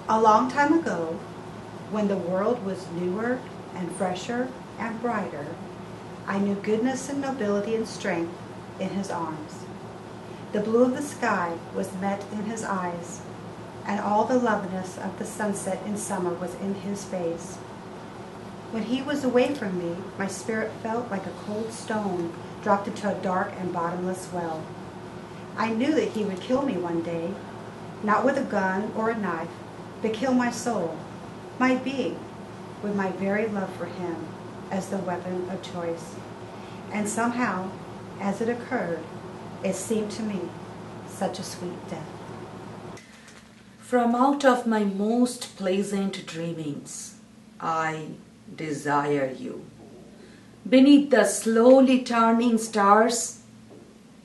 A long time ago, when the world was newer and fresher and brighter, I knew goodness and nobility and strength in his arms. The blue of the sky was met in his eyes, and all the loveliness of the sunset in summer was in his face. When he was away from me, my spirit felt like a cold stone dropped into a dark and bottomless well. I knew that he would kill me one day, not with a gun or a knife, but kill my soul, my being, with my very love for him as the weapon of choice. And somehow, as it occurred, it seemed to me such a sweet death. From out of my most pleasant dreamings, I desire you. Beneath the slowly turning stars,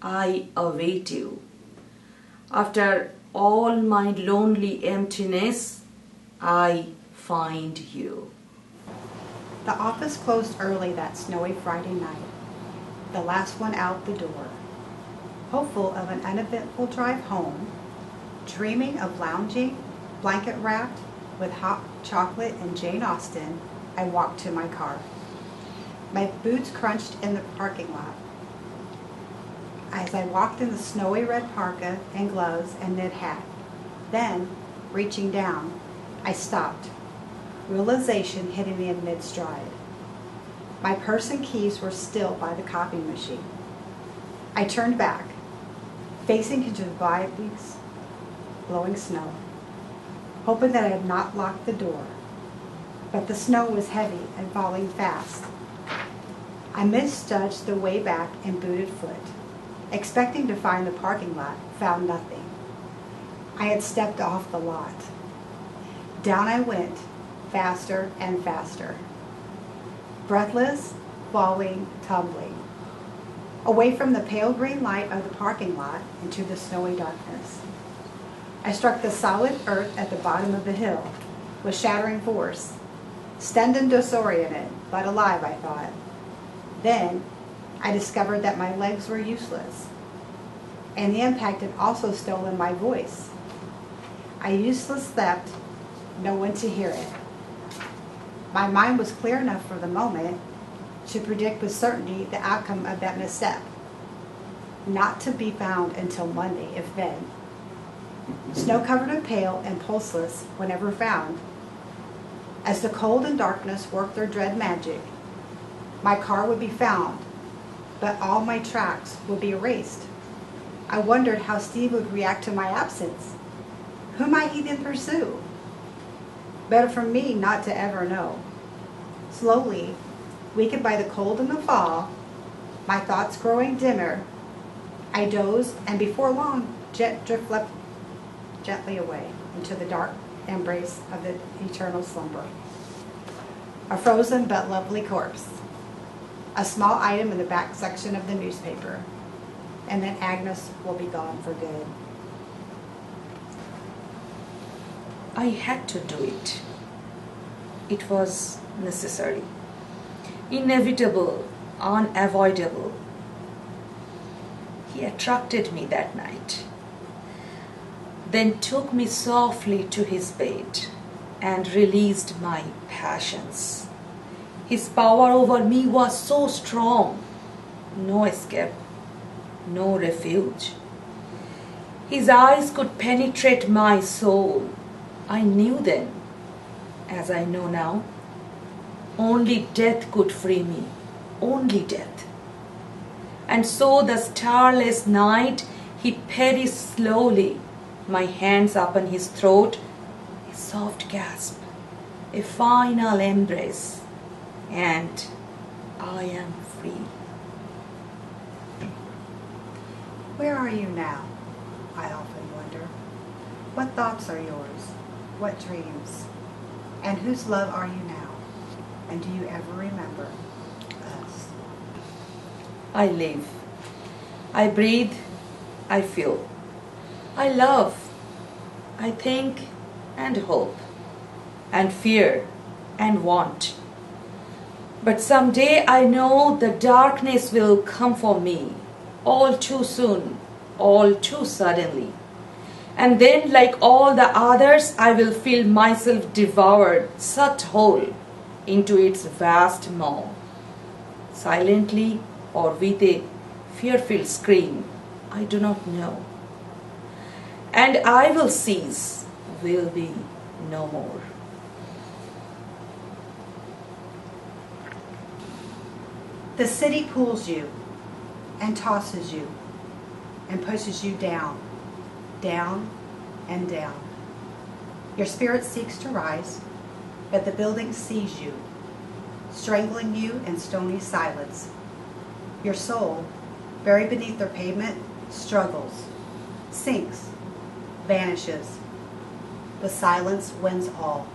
I await you. After all my lonely emptiness, I find you. The office closed early that snowy Friday night, the last one out the door. Hopeful of an uneventful drive home, dreaming of lounging, blanket wrapped, with hot chocolate and Jane Austen, I walked to my car. My boots crunched in the parking lot. As I walked in the snowy red parka and gloves and knit hat, then, reaching down, I stopped, realization hitting me in mid-stride. My purse and keys were still by the copy machine. I turned back, facing into the weeks, blowing snow, hoping that I had not locked the door. But the snow was heavy and falling fast. I misjudged the way back and booted foot, expecting to find the parking lot, found nothing. I had stepped off the lot. Down I went, faster and faster. Breathless, falling, tumbling. Away from the pale green light of the parking lot into the snowy darkness. I struck the solid earth at the bottom of the hill with shattering force, stunned and disoriented, but alive, I thought. Then I discovered that my legs were useless, and the impact had also stolen my voice. I useless slept, no one to hear it. My mind was clear enough for the moment to predict with certainty the outcome of that misstep, not to be found until Monday, if then. Snow-covered and pale and pulseless whenever found. As the cold and darkness worked their dread magic, my car would be found, but all my tracks would be erased. I wondered how Steve would react to my absence. Who might he then pursue? Better for me not to ever know. Slowly, weakened by the cold and the fall, my thoughts growing dimmer, I dozed and before long drift left gently away into the dark embrace of the eternal slumber. A frozen but lovely corpse. A small item in the back section of the newspaper. And then Agnes will be gone for good. I had to do it. It was necessary, inevitable, unavoidable. He attracted me that night, then took me softly to his bed and released my passions. His power over me was so strong, no escape, no refuge. His eyes could penetrate my soul. I knew then, as I know now, only death could free me, only death. And so the starless night he perished slowly, my hands upon his throat, a soft gasp, a final embrace, and I am free. Where are you now? I often wonder. What thoughts are yours? What dreams? And whose love are you now? And do you ever remember us? I live. I breathe. I feel. I love. I think and hope. And fear and want. But someday I know the darkness will come for me, all too soon, all too suddenly. And then, like all the others, I will feel myself devoured, sucked whole into its vast maw, silently or with a fearful scream, I do not know. And I will cease, will be no more. The city pulls you and tosses you and pushes you down, down and down. Your spirit seeks to rise, but the building sees you, strangling you in stony silence. Your soul, buried beneath their pavement, struggles, sinks, vanishes. The silence wins all.